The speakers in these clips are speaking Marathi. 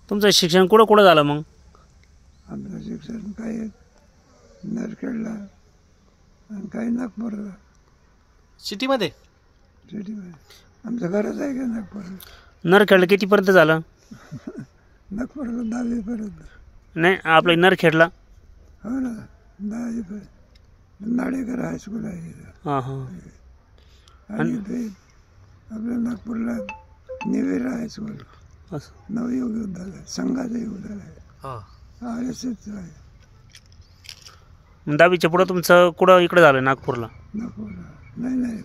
तुमचं शिक्षण कुठं कुठं झालं मग? आमचं शिक्षण काही नरखेडला आणि काही नागपूरला. सिटीमध्ये? सिटीमध्ये. आमचं घरच आहे का नागपूरला. नरखेडला कितीपर्यंत झालं? नागपूरला 10वी पर्यंत. नाही आपलं नरखेडला? हो ना 10वी पर्यंत. नाडेकर हायस्कूल आहे. हां हां. आणि ते आपल्या नागपूरला निवेरा हायस्कूल असं नवयुग विद्यालय, संघाचं विद्यालय RSS आहे. 10वीच्या पुढं तुमचं कुठं इकडं झालं नागपूरला? नागपूरला नाही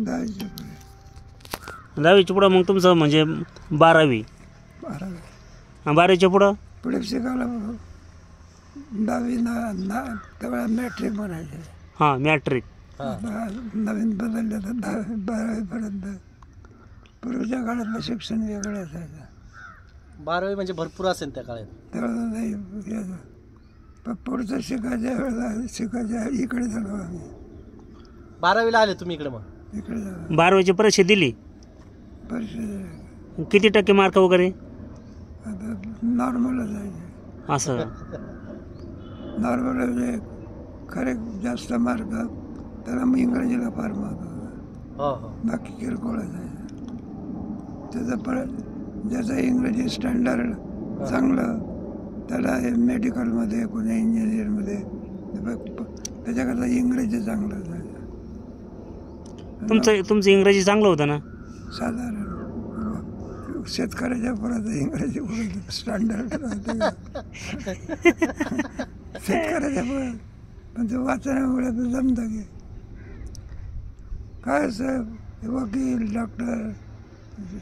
10वीच्या पुढे. 10वीच्या पुढं मग तुमचं म्हणजे 12वी. 12वीच्या पुढं पुढे शिकायला 10वी तेवढा मॅट्रिक म्हणायचे. हां मॅट्रिक. नवीन बदललं तर 12वीपर्यंत. पूर्वीच्या काळातलं शिक्षण वेगळं असायचं. 12वी म्हणजे भरपूर असेल त्या काळात. तेवढं नाही पुढचं शिकायच्या इकडे झालो आम्ही. 12वीला आले तुम्ही इकडे? मग इकडे झालो. 12वीची परीक्षा दिली? परीक्षा किती टक्के मार्क वगैरे? आता नॉर्मलच आहे. असं नॉर्मल म्हणजे खरे जास्त मार्क त्याला मग इंग्रजीला फार महत्त्व. बाकी किरकोळच आहे. त्याचं परत ज्याचं इंग्रजी स्टँडर्ड चांगलं त्याला मेडिकलमध्ये कोणी इंजिनिअरमध्ये त्याच्याकरता इंग्रजी चांगलं आहे. तुमचं इंग्रजी चांगलं होतं ना? साधारण शेतकऱ्याच्या परत इंग्रजी बोलत स्टँडर्ड शेतकऱ्याच्या परत पण ते वाचण्यामुळे तर जमतं की काय साहेब वकील डॉक्टर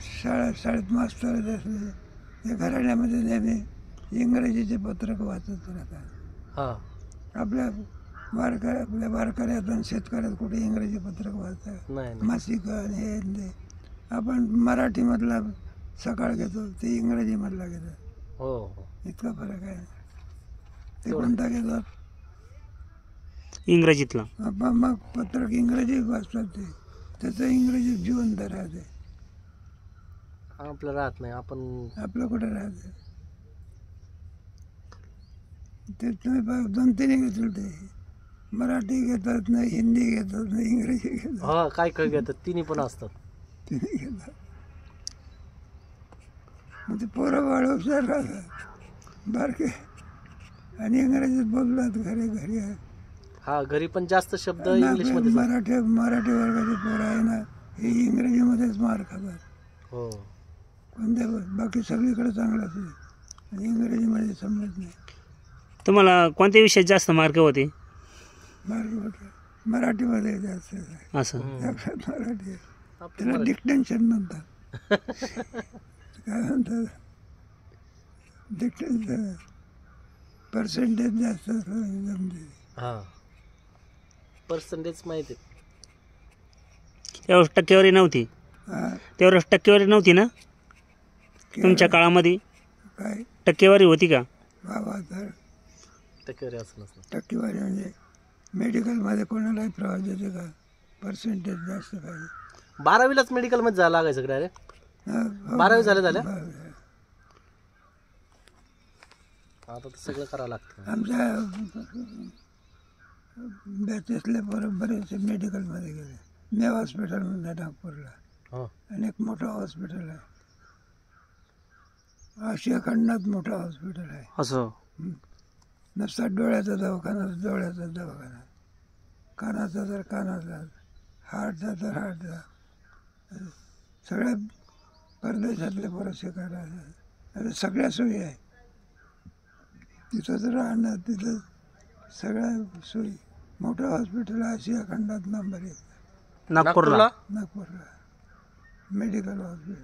शाळेत मास्तर असले या घराण्यामध्ये नेहमी इंग्रजीचे पत्रक वाचत राहतात. आपल्या वारकऱ्यात शेतकऱ्यात कुठे इंग्रजी पत्रक वाचतात? मासिक हे आपण मराठीमधला सकाळ घेतो ते इंग्रजीमधला घेतात. इतका फरक आहे. ते कोणता घेतात? इंग्रजीतला. मग पत्रक इंग्रजी वाचतात ते त्याचं इंग्रजी जिवंत राहते. आपलं राहत नाही. आपलं कुठं राहते? ते तुम्ही 2-3 घेतलं ते मराठी घेतात नाही, हिंदी घेतात नाही, इंग्रजी घेतात. काय काय घेतात? तिन्ही पण असतात. तिन्ही घेतात. मग ते पोरं बाळ हुशार राहतात बारके आणि इंग्रजीत बोलतात घरी आहे. घरी पण जास्त शब्द इंग्लिशमध्ये. मराठी वर्गाचे पोरं आहे ना हे इंग्रजीमध्येच मार खातात. कोणत्या बाकी सगळीकडे चांगलं असेल आणि इंग्रजीमध्ये समजत नाही. तुम्हाला कोणत्या विषयात जास्त मार्क होते? मराठीमध्ये जास्त. असं मराठी त्याला डिक्टेन्शन म्हणतात. काय म्हणतात? डिक्टेन्शन पर्सेंटेज जास्त जमते. पर्सेंटेज माहिती. त्यावेळेस टक्केवारी नव्हती. त्यावेळेस टक्केवारी नव्हती ना तुमच्या काळामध्ये? काय टक्केवारी होती का? टक्केवारी असं नसतं. टक्केवारी म्हणजे मेडिकलमध्ये कोणालाही प्रवास देते का? पर्सेंटेज जास्त पाहिजे. 12वीलाच मेडिकलमध्ये जायला लागायचं का डायरेक्ट? 12वी झाल्या आता तर सगळं करावं लागतं. आमच्या बॅचेसले बरेचसे मेडिकलमध्ये गेले. नेव हॉस्पिटल म्हणून नागपूरला आणि एक मोठं हॉस्पिटल आहे. आशिया खंडात मोठं हॉस्पिटल आहे. असं नुसता डोळ्याचा दवाखाना डोळ्याचा दवाखाना, कानाचा तर कानाचा, हार्टचा तर हार्टचा. सगळ्या परदेशातले पोरं शिकायला आता सगळ्या सोयी आहे तिथं. तर राहणं तिथं सगळ्या सोयी. मोठं हॉस्पिटल आशिया खंडात नंबर 1 नागपूरला मेडिकल हॉस्पिटल.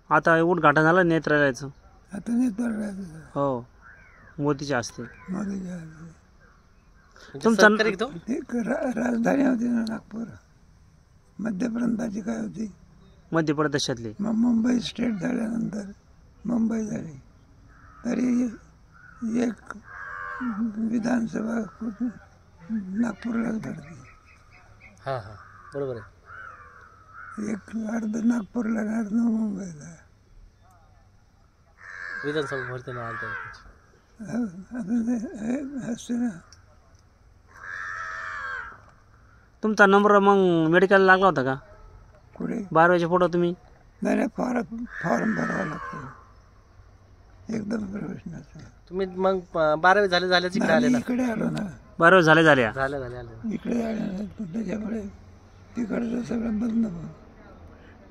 आता उद्घाटन झालं नेत्रालयाचं. आता नेत्रालयाचं हो मोदीच्या हस्ते. तुमचं एक राजधानी होती ना नागपूर. मध्य प्रांताची काय होती? मध्य प्रदेशातली. मग मुंबई स्टेट झाल्यानंतर मुंबई झाली तरी एक विधानसभा नागपूरलाच भरते. बरोबर आहे. एक अर्ध नागपूरला अर्ध मुंबईला. विधानसभा भरते ना आलते असते ना. तुमचा नंबर मग मेडिकल लागला होता का कुठे 12व्याच्या पुढं तुम्ही? नाही फॉर्म भरावा लागतो एकदम प्रवेशनाचा. तुम्ही मग 12वी झाल्याच इकडे आले ना? इकडे आलो ना. 12 झाले आले इकडे आले ना, त्याच्यामुळे तिकडचं सगळं बंद.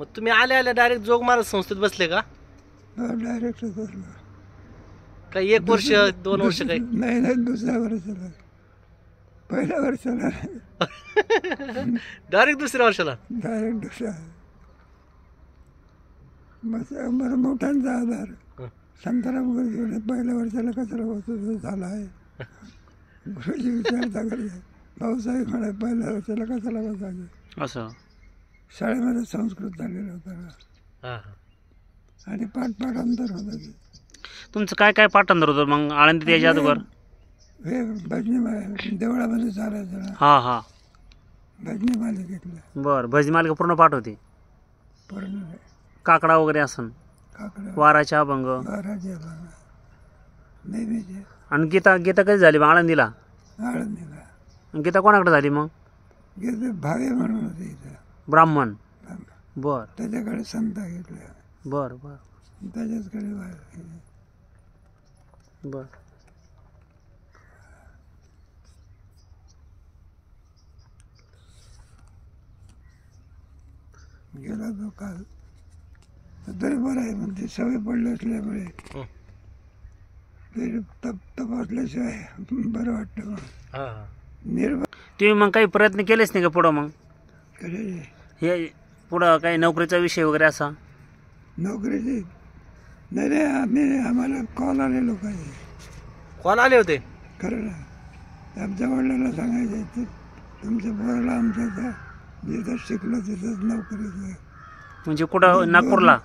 मग तुम्ही आले डायरेक्ट जोग महाराज संस्थेत बसले का? डायरेक्ट बसलो. काही 1 वर्ष 2 वर्ष काही? नाही दुसऱ्या वर्षाला. पहिल्या वर्षाला डायरेक्ट दुसऱ्या वर्षाला? डायरेक्ट दुसऱ्या. बरं मोठ्यांचा आधार शांताराम गुरुजी पहिल्या वर्षाला कचरा होतो झाला आहे. गुरुजी विचारता करते भाऊसाहेब म्हणे पहिल्या वर्षाला कचरा बसायचं. असं शाळेमध्ये संस्कृत झालेलं होतं आणि पाठांतर होतं ते. तुमचं काय काय पाठांतर होतं मग आळंदीत यायच्या अगोदर? हे भजनी देवळामध्ये चालायचं ना. हा भजनी मालिकेतलं. बरं भजनी मालिका पूर्ण पाठ होती? पूर्ण काकडा वगैरे असन, काकडा वाराच्या अभंग, नेहमीचे. आणि गीता कधी झाली मग आळंदीला? आळंदीला. गीता कोणाकडे झाली मग? गीता भावे म्हणून होते इथं ब्राह्मण. बर त्याच्याकडे संता घेतल्या. बर त्याच्याचकडे बर. गेला तो काल तरी बरं आहे. म्हणजे सवय पडली असल्यामुळे ते तपासल्याशिवाय बरं वाटतं. मग तुम्ही मग काही प्रयत्न केलेच नाही का पुढं? मग करायचे हे पुढं काही नोकरीचा विषय वगैरे असा? नोकरीचे नाही आम्हाला कॉल आले लोकांचे. कॉल आले होते? खरं ना. आमच्या वडिलांना सांगायचे तुमच्या पोराला आमच्या जिथं शिकलं तिथंच नोकरीचं. म्हणजे कुठं? नागपूरला?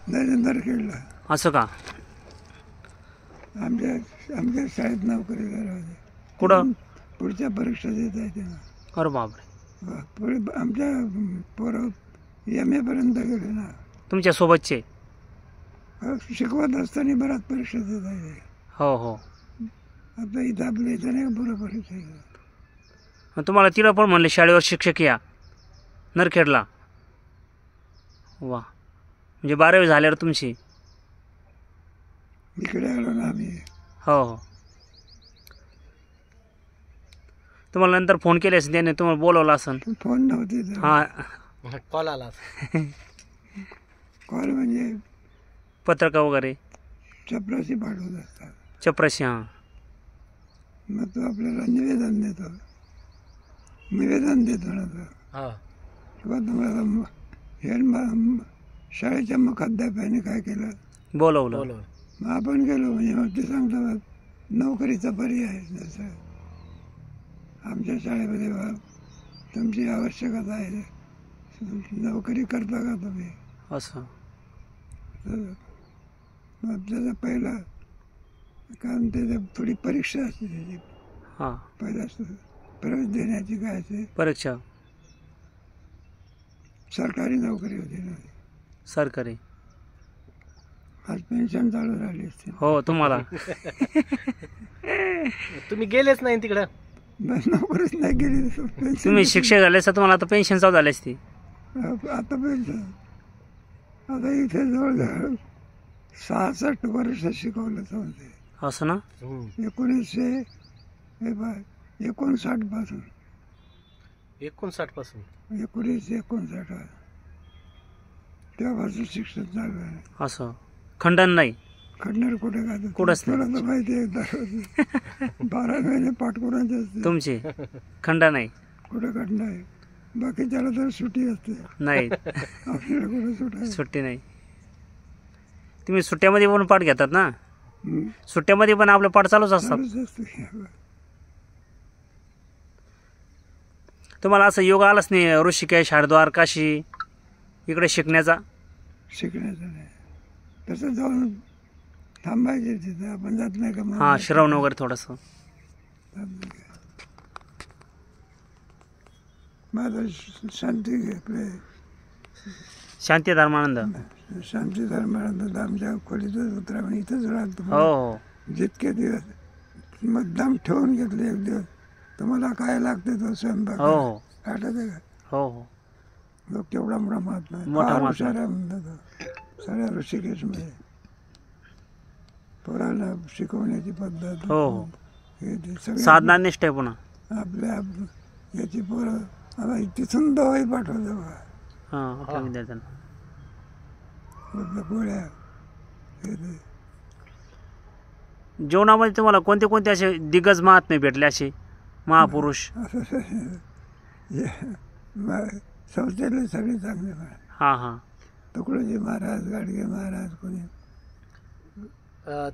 नाही नरखेडला. असं का? आमच्या शाळेत नोकरी करायची. कुठं? पुढच्या परीक्षा देता येते ना. अरे बापरे. पुढे आमच्या पोरं MA पर्यंत गेले ना. तुमच्या सोबतचे? शिकवत असताना बऱ्याच परीक्षा देता येते. हो. आता इथं आपल्या इथं नाही पुढं परीक्षा. मग तुम्हाला तिला पण म्हणले शाळेवर शिक्षक या नरखेडला? वा. म्हणजे 12वी झाल्यावर तुमची? इकडे आलो ना आम्ही. हो. तुम्हाला नंतर फोन केले असेल त्याने, तुम्हाला बोलवलं असेल? फोन नव्हते. हा कॉल आला. कॉल म्हणजे पत्रका वगैरे चपराशी पाठवत असतात. चपराशी. हां. मग तो आपल्याला निवेदन देतो ना तो. किंवा तुम्हाला शाळेच्या मुखाध्यापकाने काय केलं? बोलवलं. मग आपण गेलो म्हणजे मग ते सांगतो नोकरीचा पर्याय. जसं आमच्या शाळेमध्ये तुमची आवश्यकता आहे, नोकरी करता का तुम्ही? असं. मग त्याचा पहिला कारण त्याची थोडी परीक्षा असते त्याची. हां. पहिला प्रवेश देण्याची काय असते परीक्षा. सरकारी नोकरी होती ना. सरकारी. आज पेन्शन चालू राहिली असते. हो. तुम्हाला? तुम्ही गेलेच नाही तिकडं? नोकरीच नाही गेली. तुम्ही शिक्षक झाले असता तुम्हाला आता पेन्शन चालू झाली असती. आता पेन्शन. आता इथे जवळजवळ 66 वर्ष शिकवलं समजते. असं ना? 1959 पासून. 59 पासून? 1959 तेव्हापासून शिक्षण चालू आहे. असं. खंडन नाही? खंडन कुठे काय? कुठंच नाही. तुला तर माहिती आहे 12 महिने पाठकुरांचे असते. तुमची खंडा नाही? कुठं खंड आहे? बाकीच्याला तर सुट्टी असते. नाही. आपल्याला कुठे सुट्टी? सुट्टी नाही. तुम्ही सुट्ट्यामध्ये पण पाठ घेतात ना? सुट्ट्यामध्ये पण आपले पाठ चालूच असतात. तुम्हाला असं योग आलाच नाही ऋषिकेश, हरिद्वार, काशी इकडे शिकण्याचा? नाही. तसं जाऊन थांबायचे तिथं. आपण जात नाही का? हां. श्रवण वगैरे थोडंसं. माझं शांती शांती धर्मानंद. शांती सर म्हणत होता आमच्या खोलीतच उतरा म्हणे, इथंच राहतो हो हो जितके दिवस मुद्दाम ठेवून घेतले एक दिवस, तुम्हाला काय लागते तो स्वयंपाक हो हो आठवत आहे का? हो हो लोक केवढा मोठा महात्मा आहे, मोठा फार महात्मा. हुशार आहे म्हणतात तो. सगळ्या ऋषिकेशमध्ये पोराला शिकवण्याची पद्धत हो हो हे ते सगळे साधना निष्ठ आहे पुन्हा. आपल्या याची पोरं आता तिथून दवाई पाठवतो बघा, हां आपल्या विद्यार्थ्यांना. आपल्या गोळ्या हे ते. जीवनामध्ये तुम्हाला कोणते कोणते असे दिग्गज महात्मे भेटले, असे महापुरुष? संस्थेतले सगळे चांगले महाराज, हां हां तुकडोजी महाराज, गाडगे महाराज, कोणी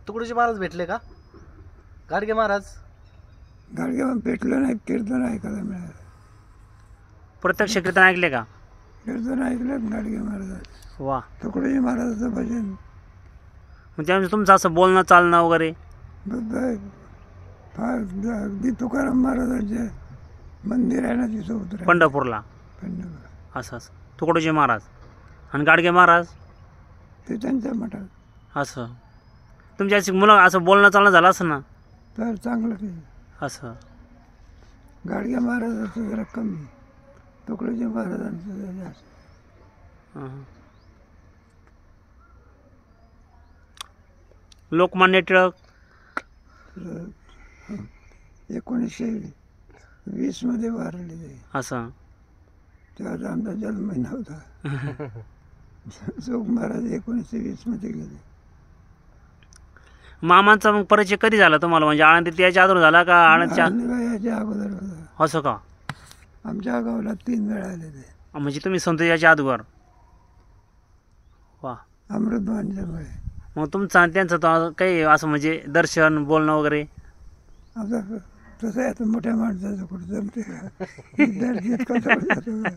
तुकडोजी महाराज भेटले का? गाडगे महाराज गाडगे पण पेटलं नाही, कीर्तन ऐकायला मिळालं. प्रत्यक्ष कीर्तन ऐकले का? कीर्तन ऐकलं गाडगे महाराज, वा. तुकडोजी महाराजाचं भजन. मग त्यामुळे तुमचं असं बोलणं चालणं वगैरे? फार अगदी तुकाराम महाराजांचे मंदिर आहे ना तिथं उतरा पंढरपूरला. पंढरपूर, असं असं तुकडोजी महाराज आणि गाडगे महाराज ते त्यांच्या मठात. असं तुमच्या अशी मुलं असं बोलणं चालणं झालं असं ना? तर चांगलं केलं. असं गाडगे महाराजांचं जरा कमी, तुकडोजी महाराजांचं जरा जास्त. हां. लोकमान्य टिळक 1920 मध्ये वारले ते. असं तेव्हा आमचा जन्म नव्हता. जोग महाराज 1920 मध्ये गेले. मामांचा मग परिचय कधी झाला तुम्हाला? म्हणजे आळंदीत याच्या अगोदर झाला का आळंदच्या? याच्या अगोदर होता. असं का? आमच्या गावाला 3 वेळा आले ते. म्हणजे तुम्ही संत याच्या अगोदर. वा. अमृतवाणीच्यामुळे. मग तुमचं आणि त्यांचं तर काही असं म्हणजे दर्शन बोलणं वगैरे? आता तसं आहे, आता मोठ्या माणसाचं कुठं जमते का? विद्यार्थी इतका जवळ जातो का?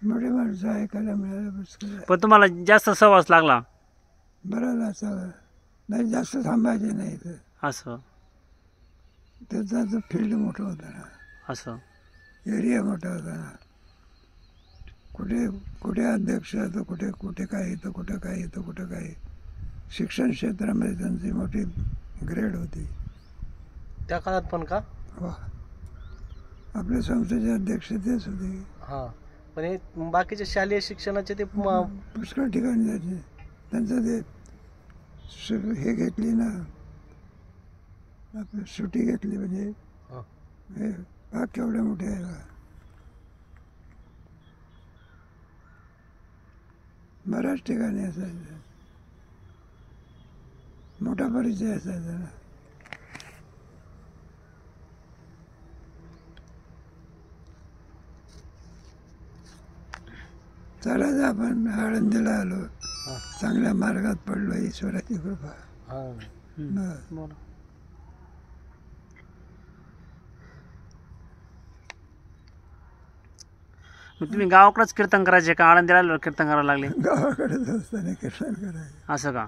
मोठे माणसं ऐकायला मिळालं बस. पण तुम्हाला जास्त सहवास लागला? बरं असावं नाही, जास्त थांबायचे नाही तर. असं त्याचं फील्ड मोठं होतं ना, असं एरिया मोठा होता ना. कुठे कुठे अध्यक्ष तर कुठे कुठे काय येतं, कुठं काय येतं, कुठं काय. शिक्षण क्षेत्रामध्ये त्यांची मोठी ग्रेड होती त्या काळात पण का? वा. आपल्या संस्थेचे अध्यक्ष तेच होते. हां, पण हे बाकीचे शालेय शिक्षणाचे ते पुष्कळ ठिकाणी जायचे. त्यांचं ते हे घेतली ना, आपली सुट्टी घेतली म्हणजे हे भाग केवढे मोठे आहे बा. बऱ्याच ठिकाणी असायचं, मोठा परिचय असायचा ना. चालायचं आपण आळंदीला आलो, चांगल्या मार्गात पडलो, ईश्वराची कृपा. बस. बोला. मग तुम्ही गावाकडेच कीर्तन करायचे का आळंदीला आल्यावर कीर्तन करायला लागले? गावाकडेच असताना कीर्तन करायचं. असं का?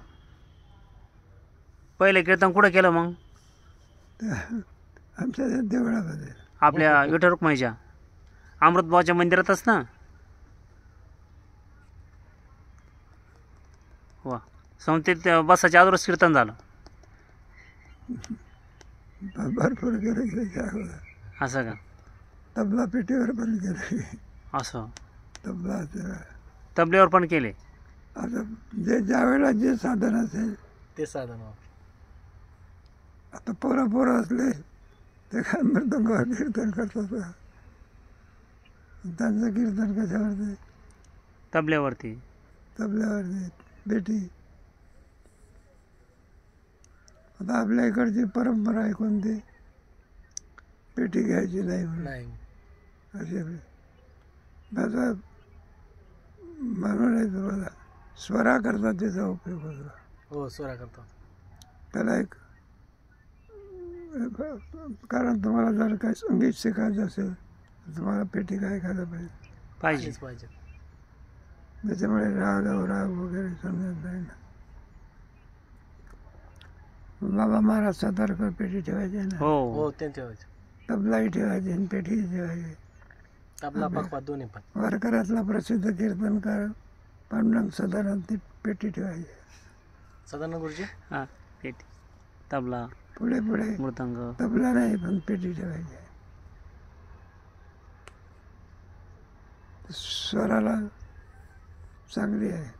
पहिले कीर्तन कुठं केलं मग? आमच्या देवळामध्ये, आपल्या विठ्ठल रुक्माईच्या अमृतभावाच्या मंदिरातच ना? वा. संस्थेत बसाच्या अगोदरच कीर्तन झालं? भरपूर गेले. असं का? तबला पेटीवर पण गेले. असं तबला तबल्यावर पण केले? आता जे ज्या वेळेला जे साधन असेल ते साधन. आता पोरं असले ते काय मृदंगावर कीर्तन करतात. त्यांचं कीर्तन कशावरती? तबल्यावरती. तबल्यावरती बेटी. आता आपल्या इकडची परंपरा आहे कोणती? पेटी घ्यायची नाही म्हणून. असे त्याचा म्हणून आहे तुम्हाला स्वरा करतात, त्याचा उपयोग होतो. हो, स्वरा करतात. त्याला एक कारण तुम्हाला जर काही संगीत शिकायचं असेल तर तुम्हाला पेटी काय खायला पाहिजे. त्याच्यामुळे राग वगैरे समजत नाही ना. बाबा महाराज सातारकर पेटी ठेवायचे ना. हो, ते ठेवायचे. तबलाही ठेवायचे आणि पेटी ठेवायचे. तबला पखवाज दोन्ही पण. वारकऱ्यातला प्रसिद्ध कीर्तनकार पांडुरंग सदानंद पेटी ठेवायचे. सदानंद गुरुजी. हां पेटी तबला पुढे पुढे मृदंग. तबला नाही पण पेटी ठेवायची. स्वराला चांगली आहे.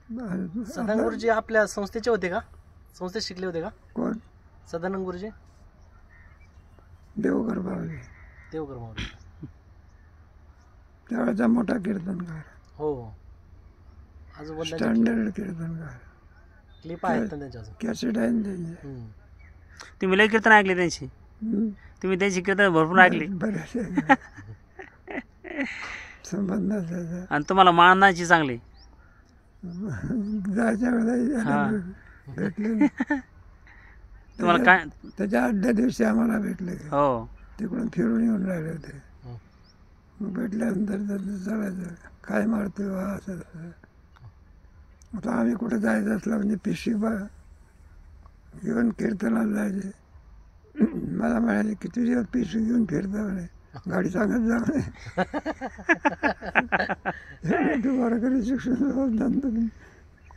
सदानंद गुरुजी आपल्या संस्थेचे होते का? संस्थेत शिकले होते का कोण? सदानंद गुरुजी. देवकर बावले देवकर माऊली. त्यावेळेचा मोठा कीर्तनकार. हो अजून स्टँडर्ड कीर्तनकार. क्लिप आहेत ना त्यांच्या अजून. कॅसेट आहे ना त्यांचे. तुम्ही लय कीर्तन ऐकले त्यांची? तुम्ही त्यांची कीर्तन भरपूर ऐकली? बरेच संबंध असायचा. आणि तुम्हाला मानाची चांगली? जायच्या वेळेला भेटले. तुम्हाला काय त्याच्या 8 दिवशी आम्हाला भेटले. हो तिकडून फिरून येऊन राहिले होते. मग भेटल्यानंतर त्यांचं चालायचं काय मारतोय वा असं तसं. आता आम्ही कुठं जायचं असलं म्हणजे पिशवी घेऊन कीर्तनाला जायचे. मला म्हणाले की तुझी पिशवी घेऊन फिरता म्हणे, गाडी सांगत जा म्हणे. तू वारकरी शिक्षण नंतर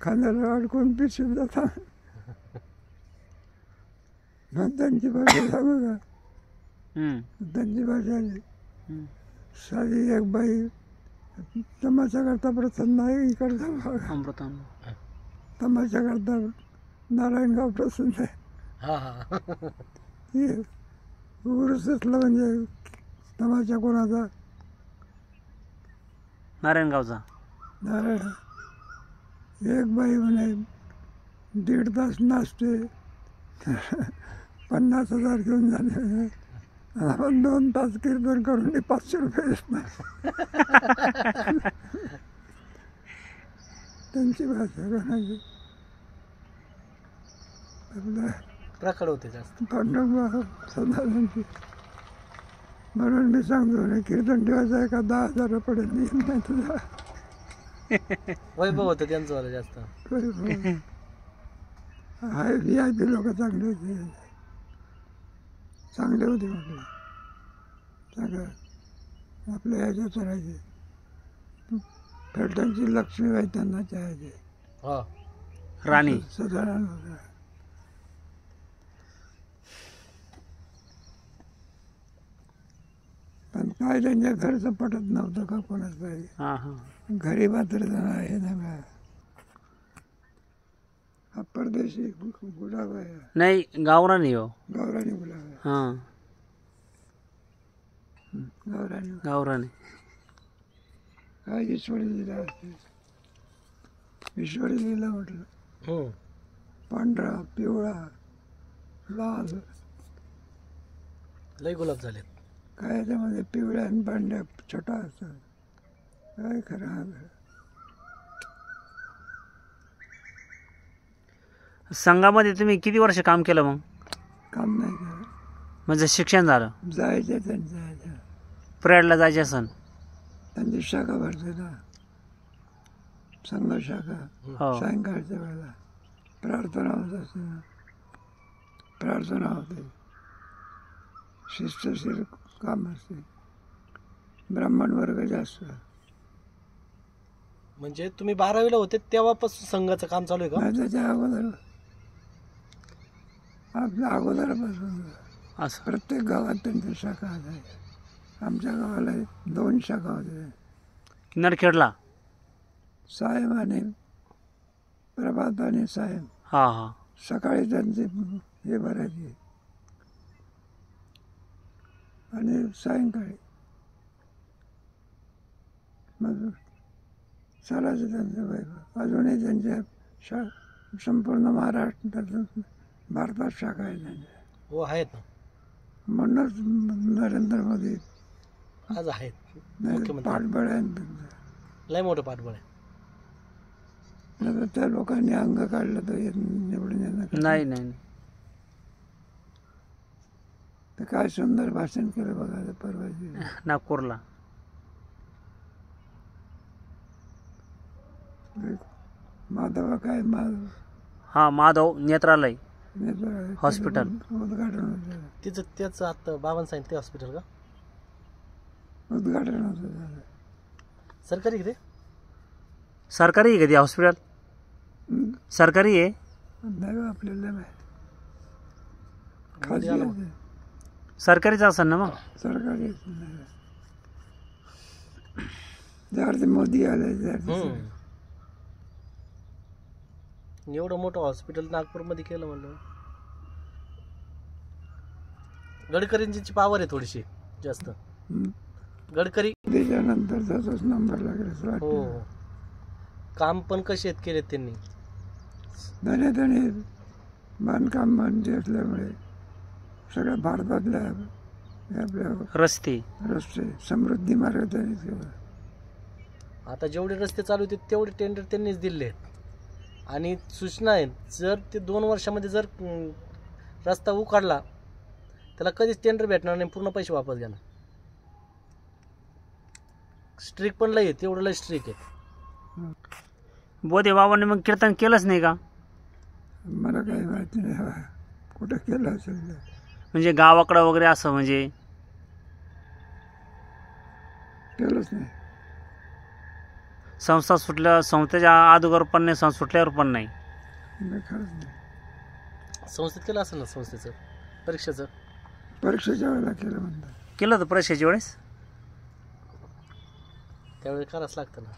खांद्याला अडकून पिशवीत जाता. मग त्यांची भाषा सांगू का? त्यांची भाषा साधी एक बाई तमाशा करता प्रसन्न आहे, इकडचा तमाशा करता नारायणगाव प्रसन्न आहे. उरूस असलं म्हणजे तमाशा कोणाचा? नारायणगावचा. नारायण. एक बाई म्हणे 1.5 तास नाचते 50,000 घेऊन झाले. आपण 2 तास कीर्तन करून 500 रुपये देत नाही. त्यांची भाषा कोणाची? प्रखड होते जास्त. पांडुरंग सदानंदची. म्हणून मी सांगतो ना कीर्तन ठेवायचं आहे का 10,000 पडेल नाही तुझा. वैभव होतं त्यांचं वाला जास्त. हाय VIP लोक चांगले होते. चांगले होते म्हटलं. चांगलं आपल्या ह्याच्यात राहायचे. फलटणची लक्ष्मीबाई त्यांना चाहायचे. राणी सदानंद होता. पण काय त्यांच्या घरचं पटत नव्हतं का कोणाच पाहिजे. घरी मात्र आहे ना हा परदेशी गुलाब आहे. नाही गावरानी हो. गावरानी गुलाब आहे. हां गावरानी. गावरानी काय ईश्वरी लिहिला असते. ईश्वरी लिहिला म्हटलं. पांढरा पिवळा लाल लय गुलाब झाले. काय याच्यामध्ये पिवळ्या आणि पांढऱ्या छोटा असतात. काय खरं. संघामध्ये तुम्ही किती वर्ष काम केलं मग? काम नाही केलं. म्हणजे शिक्षण झालं? जायचं त्यांच्या ह्याच्या परेडला जायचे असन. त्यांची शाखा भरते ना संघ शाखा. सायंकाळच्या वेळेला प्रार्थना होत असते ना. प्रार्थना होते. शिस्तशीर काम असते. ब्राह्मण वर्ग जास्त. म्हणजे तुम्ही 12वीला होते तेव्हापासून संघाचं काम चालू आहे का? त्याच्या अगोदर आपल्या अगोदरपासून असं प्रत्येक गावात त्यांच्या शाखा असायच्या. आमच्या गावाला 2 शाखा होत्या. नरखेडला सायम आणि प्रभात आणि सायम. हां सकाळी त्यांची हे भरायची आणि सायंकाळी मग चालायचं त्यांचं वैभव. अजूनही त्यांच्या संपूर्ण महाराष्ट्रात भारतात शाखा आहे त्यांच्या. हो आहेत ना. म्हणूनच नरेंद्र मोदी आज आहेत. पाठबळ आहे त्यांचं. लय मोठं पाठबळ आहे. नाही त्या लोकांनी अंग काढलं तर निवडून येणार नाही नाही. तर काय सुंदर भाषण केलं बघा परवाची नागपूरला. माधव काय माधव नेत्रालय हॉस्पिटल उद्घाटन होतं. तिचं त्याचं आता बाबांसाहेब ते हॉस्पिटल का? उद्घाटन होतं झालं. सरकारी आहे ते? सरकारी आहे का ते हॉस्पिटल? सरकारी आहे? नाही बा, आपल्याला माहिती. खाजगी आलं आहे मग. ते. सरकारीच असेल ना मग. सरकारी आहे ते नाही. ज्यावर ते मोदी आले हम्म. एवढं मोठं हॉस्पिटल नागपूरमध्ये केलं म्हणलं. गडकरींची पावर आहे थोडीशी जास्त. गडकरी त्याच्यानंतर त्याचाच नंबर लागला असं हो वाटतं. काम पण कसे आहेत केलेत त्यांनी. धने बांधकाम बंद असल्यामुळे सगळ्या भारतातल्या आपल्या रस्ते रस्ते समृद्धी मार्ग त्यांनीच केला. आता जेवढे रस्ते चालू होते तेवढे टेंडर त्यांनीच दिले आहेत. आणि सूचना आहेत, जर ते 2 वर्षामध्ये जर रस्ता उकाडला त्याला कधीच टेंडर भेटणार नाही, पूर्ण पैसे वापस घेणार. स्ट्रिक पण लय आहेत, एवढं लय स्ट्रिक आहे. बोधे बाबांनी मग कीर्तन केलंच नाही का? मला काही माहिती नाही बा. कुठं केलं असेल ते. म्हणजे गावाकडं वगैरे असं म्हणजे केलंच नाही. संस्था सुटल्या, संस्थेच्या अगोदर पण नाही, संस्था सुटल्यावर पण नाही. नाही, खरंच नाही. संस्थेत केलं असेल ना, संस्थेचं परीक्षेचं. परीक्षेच्या वेळेला केलं म्हणतात. केलं होतं परीक्षेच्या वेळेस? त्यावेळी करावंच लागतं ना.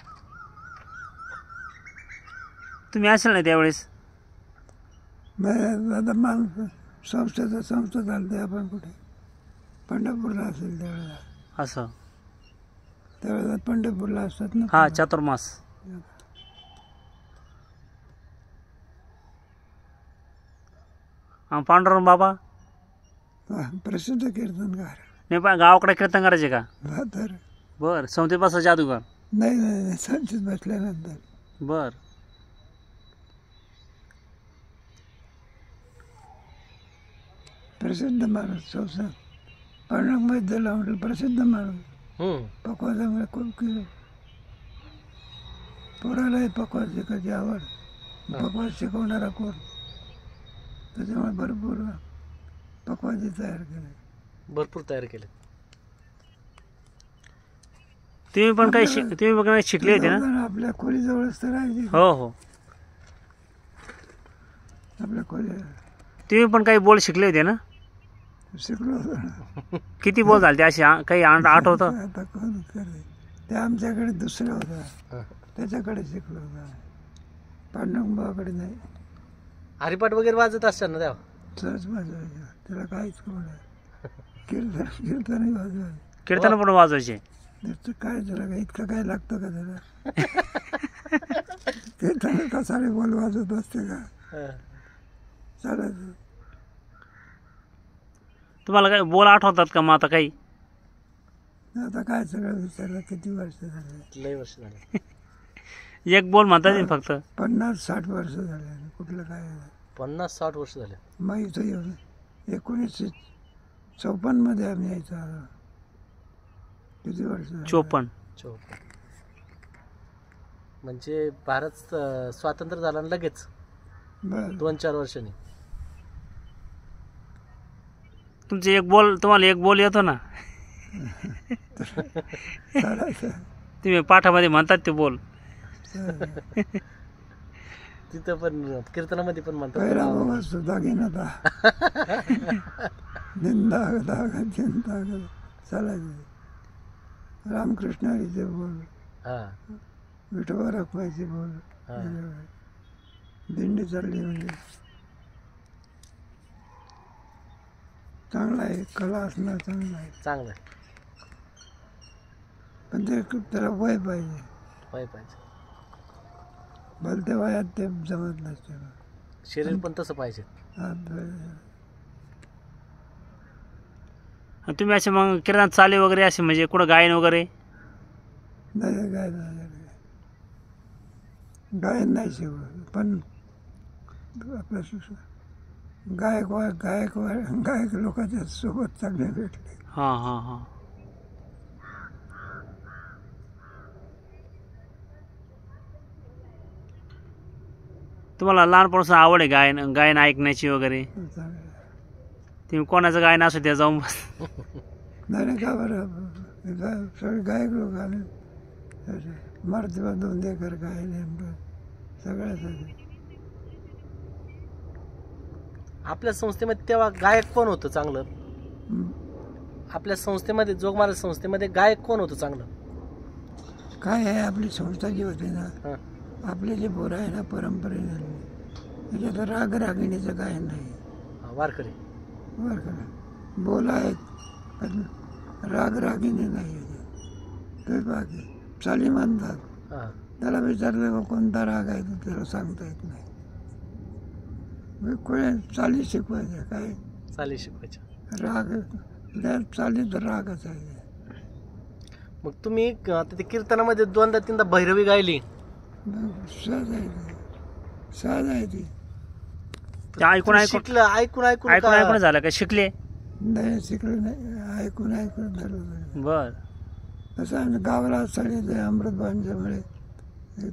तुम्ही असेल ना त्यावेळेस? नाही, आता माणूस संस्था चालते. आपण कुठे पंढरपूरला असेल त्यावेळेला. असं त्यावेळेला पंढरपूरला असतात ना. हा, चातुर्मास. पांडुरंग बाबा प्रसिद्ध कीर्तनकार. नाही पण गावाकडे कीर्तन करायचे का? तर बर, संस्थेत बसा जादूगार. नाही संचित बसल्यानंतर. बर. प्रसिद्ध माणूस संसार पांडुरंग वैद्यला म्हटलं प्रसिद्ध माणूस. पकवाजामुळे खूप केलं. पोरालाही पकवाज शिकायची आवड. पकवाज शिकवणारा कोण, त्याच्यामुळे भरपूर पकवाजी तयार केले. भरपूर तयार केले. तुम्ही पण काही शिकले होते ना? आपल्या खोलीजवळच तर राहायची. हो हो. आपल्या खोली तुम्ही पण काही बोल शिकले होते ना? शिकलो होतो ना. किती बोल झाले ते असे काही आठवतं? आता कोण करते ते. आमच्याकडे दुसरं होतं, त्याच्याकडे शिकलो होतं. पांडुरंग बाबाकडे नाही. हरिपाठ वगैरे वाजत असतात ना तेव्हा? सहज वाजवायचं, त्याला काहीच कोण कीर्तनही वाजवायचं. कीर्तन पण वाजवायचे? त्याचं काय, त्याला काय इतकं काय लागतं का त्याला? कीर्तन का सारे बोल वाजत असते का? चालायचं. तुम्हाला काही बोल आठवतात का मग आता काही? आता काय सगळं विचारलं, किती वर्ष झाले? लय वर्ष झाले. एक बोल म्हणतात फक्त. 50-60 वर्ष झाले. कुठलं काय 50-60 वर्ष झाले. मग इथं येऊन 1954 मध्ये आम्ही यायचं आलो. किती वर्ष? 54. म्हणजे भारत स्वातंत्र्य झाला आणि लगेच 2-4 वर्षांनी. तुमचे तुम्हाला एक बोल येतो ना? तुम्ही पाठामध्ये म्हणतात ते बोल. तिथं पण कीर्तनामध्ये पण म्हणतात. पहिला बाबा सुद्धा घेणार निंदा चिंता चालायचं. रामकृष्ण हरीचे बोल, विठोबा रखमाईचे बोल. दिंडी चालली म्हणजे चांगला आहे. कला असणं चांगलं आहे. चांगलं आहे. पण ते त्याला वय पाहिजे. वय पाहिजे. भलत्या वयात ते जमत नसते. शरीर पण तसं पाहिजे. तुम्ही असे मग कीर्तन चाले वगैरे असे म्हणजे कुठं गायन वगैरे? नाही, गायन नाही शिकवलं. पण आपलं गायक लोकांच्या सोबत चांगले भेटले. हां हां हां. तुम्हाला लहानपणापासून आवड आहे गायन ऐकण्याची वगैरे? तुम्ही कोणाचं गायन असो त्या जाऊन बस. नाही का बरं, सगळे गायक लोक आले, मारुतीबा 2 एकर गाय नेमकं सगळ्यासाठी. आपल्या संस्थेमध्ये तेव्हा गायक कोण होतं चांगलं? हं. आपल्या संस्थेमध्ये, जोग महाराज संस्थेमध्ये गायक कोण होतं चांगलं? काय आहे, आपली संस्था जी होती ना, हां. आपले जे पोरं आहे ना परंपरेने, त्याच्यात राग रागिणीचं काय नाही. वारकरी बरं का, बोला आहेत पण राग रागिणी नाही. ते बाकी चाली म्हणतात, हां. त्याला विचारलं कोणता राग आहे तर त्याला सांगता येत नाही. कोणी चाली शिकवायच्या, काय चाली शिकवायच्या. राग त्या चालीत रागच आहे. मग तुम्ही आता ते कीर्तनामध्ये 2दा-3दा भैरवी गायली. सहज आहे ती, सहज आहे ती. ते ऐकून शिकलं, ऐकून ऐकून ऐकून का? ऐकून झालं का शिकले? नाही शिकलं नाही, ऐकून ऐकून झालं. बर. तसं आम्ही गावाला सगळे ते अमृतबांच्यामुळे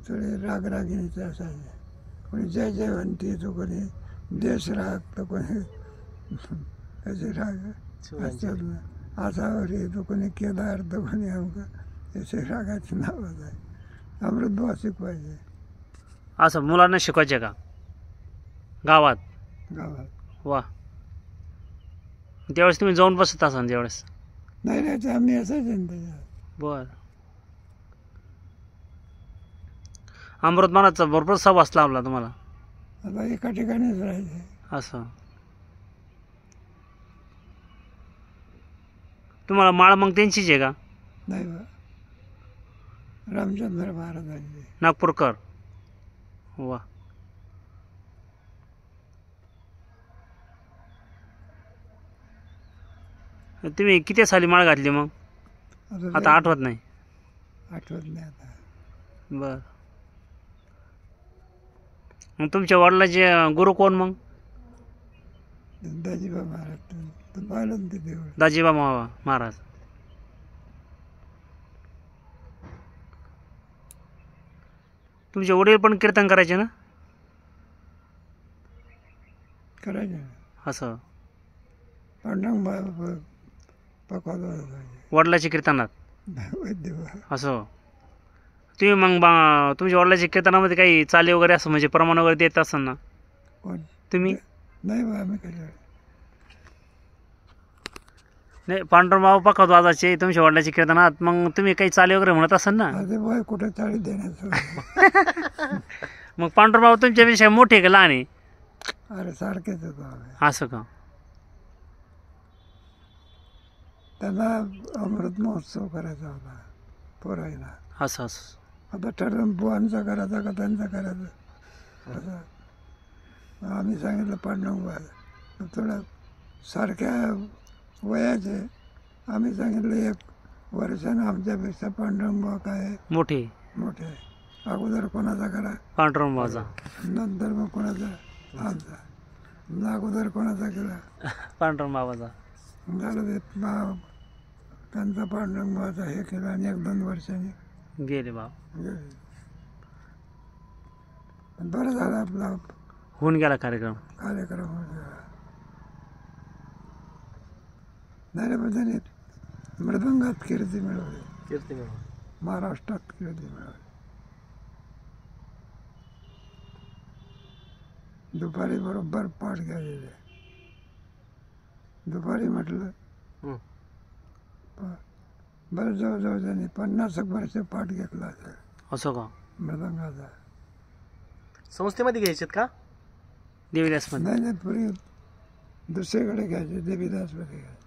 थोडे रागरागिणीचे असायचे. कोणी जय जय म्हणते, तो कोणी देश राग, तर कोणी असे राग असतात ना, आसावर तो कोणी केदार, तर कोणी अमकं, असे रागाचे नावच आहे. अमृतभाव शिकवायचे असं मुलांना शिकवायचे का गावात? गावात. वा. त्यावेळेस तुम्ही जाऊन बसत असाल त्यावेळेस? नाही नाही, ते आम्ही असायचे ना त्याच्यात. बर. अमृतमानाचा भरपूर सहवास लावला तुम्हाला? आता एका ठिकाणीच राहायचे. असं. तुम्हाला माळ मग त्यांचीच आहे का? नाही बा, रामचंद्र महाराजांचे. नागपूरकर. वा. तुम्ही किती साली माळ घातली मग? आता आठवत नाही. आठवत नाही आता. बर. मग तुमच्या वडिलांचे गुरु कोण मग? दाजीबा महाराज, तर पाहिलं ना ते देऊळ. दाजीबा महाराज. तुमचे वडील पण कीर्तन करायचे ना? करायचे असं. पांडुरंग पकवायला जायचे वडिलाच्या कीर्तनात? वैद्यबा. असं. तुम्ही मग तुमच्या वडिलाच्या कीर्तनामध्ये काही चाली वगैरे असं म्हणजे प्रमाण वगैरे देत असाल ना कोण? तुम्ही? नाही बा, आम्ही केलं नाही, पांडुरंगबाबा पकवत वाजायचे तुमच्या वडिलाच्या कीर्तनात, मग तुम्ही काही चाली वगैरे म्हणत असाल ना? अरे बाय, कुठे चाळी देण्याचं. मग पांडुरंगबाबा तुमच्यापेक्षा मोठे का लहान आहे? अरे सारखेच होतो आम्ही. असं का? त्यांना अमृत महोत्सव करायचा होता पोरायला. असं असं. आता ठरवून बुवांचा करायचा का त्यांचा करायचा असं. आम्ही सांगितलं पांडुरंगबाबा थोडं सारख्या वयाचे. आम्ही सांगितलं 1 वर्षानं आमच्यापेक्षा पांडुरंगबाबा काय मोठे मोठे. अगोदर कोणाचा करा पांडुरंगबाबाचा, नंतर मग कोणाचा आमचा. अगोदर कोणाचा केला पांडुरंगबाबाचा. झालं ते त्यांचा पांडुरंगबाबाचा हे केलं आणि 1-2 वर्षांनी गेले बाबा. बरं झालं आपला होऊन गेला कार्यक्रम. नाही पण त्याने मृदंगात कीर्ती मिळवली, कीर्ती मिळवली. महाराष्ट्रात कीर्ती मिळवली. दुपारी बरोबर पाठ घ्यायचे. दुपारी म्हटलं बरं जवळजवळ त्यांनी 50 वर्ष पाठ घेतला असेल असं का? मृदंगाचा. संस्थेमध्ये घ्यायचेत का? देवीदासमध्ये? नाही नाही, पुरी दुसरीकडे घ्यायचे, देवीदासमध्ये घ्यायचे.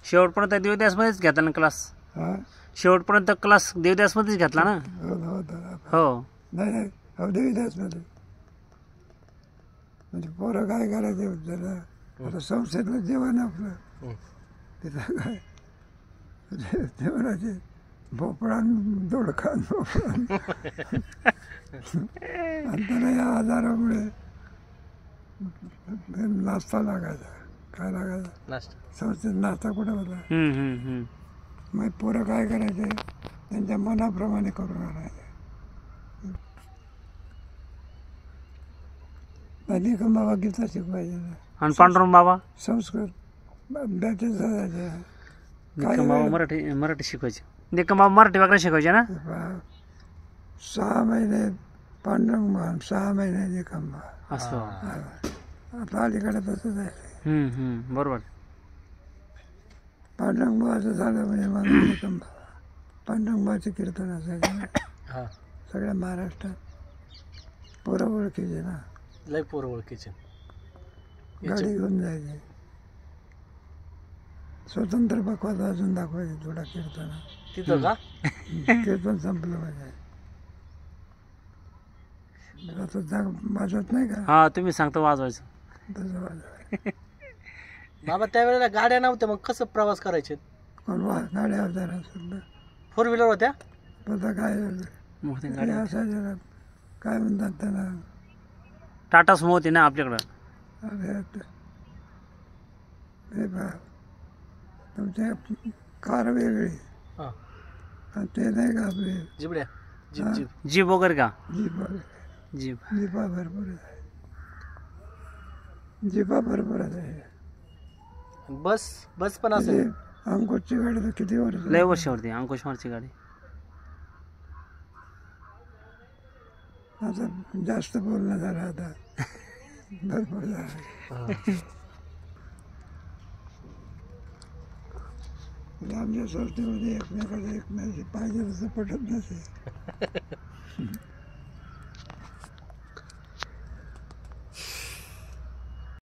शेवटपर्यंत देवीदासमध्येच घेतला ना क्लास? हा, शेवटपर्यंत क्लास देवीदासमध्येच घेतला ना? हो. नाही नाही, हो देवीदासमध्ये. म्हणजे पोरं काय करायचे त्याला, आता संस्थेतलं जेवण आपलं तिथं काय जेवणाचे भोपळा दोडखा भोपळा. आणि त्याला या आजारामुळे नाश्ता लागायचा. काय लागायचा? नाश्ता. संस्थेत नाश्ता कुठं होता. हम्म. मग पोरं काय करायचे, त्यांच्या मनाप्रमाणे करून आणायचे. त्यांनी का बाबा गीता शिकवायचे ना. आणि पांडुरंग बाबा संस्कृत बॅचेस जायचे. निकम बाबा मराठी शिकवायचे. निकम बाबा मराठी व्याकरण शिकवायचे ना. 6 महिने पांडुरंग भाव, 6 महिने निकम भाव. असं. आता अलीकडे तसंच आहे. बरोबर. पांडुरंग भावाचं झालं म्हणजे मग निकम भाव. पांडुरंग भावाचे कीर्तन असायचे ना सगळ्या महाराष्ट्रात. पोरं ओळखीचे ना, लय पोरं ओळखीचे. गाडी घेऊन जायचे. स्वतंत्र पकवाद अजून दाखवायचे थोडा कीर्तन. तिथं का कीर्तन संपलं म्हणजे आता वाजवत नाही का, हा तुम्ही सांगता वाजवायचं. तसं वाजवायचं. बाबा त्यावेळेला गाड्या नव्हत्या, मग कसं प्रवास करायचे? कोण गाड्या होत्या ना सुद्धा. 4 व्हीलर होत्या. आता काय मोठी गाडी असायच्या ना, काय म्हणतात त्याला, टाटा सुमो होती ना आपल्याकडं. अरे हे बा तुमच्या कार वेगळी हा आणि ते नाही का आपले जिबड्या जीप जीप जीप वगैरे का. जीप जीप जिपा भरपूर आहे. जिपा भरपूर आहे. बस बस पण असेल. अंकुशची गाडी तर किती वर्ष लय वर्षावरती अंकुशमारची गाडी. आता जास्त बोलणं झालं, आता भरपूर झालं. आमच्या संस्थेमध्ये एकमेकाचं पाहिजे तसं पटत नसे.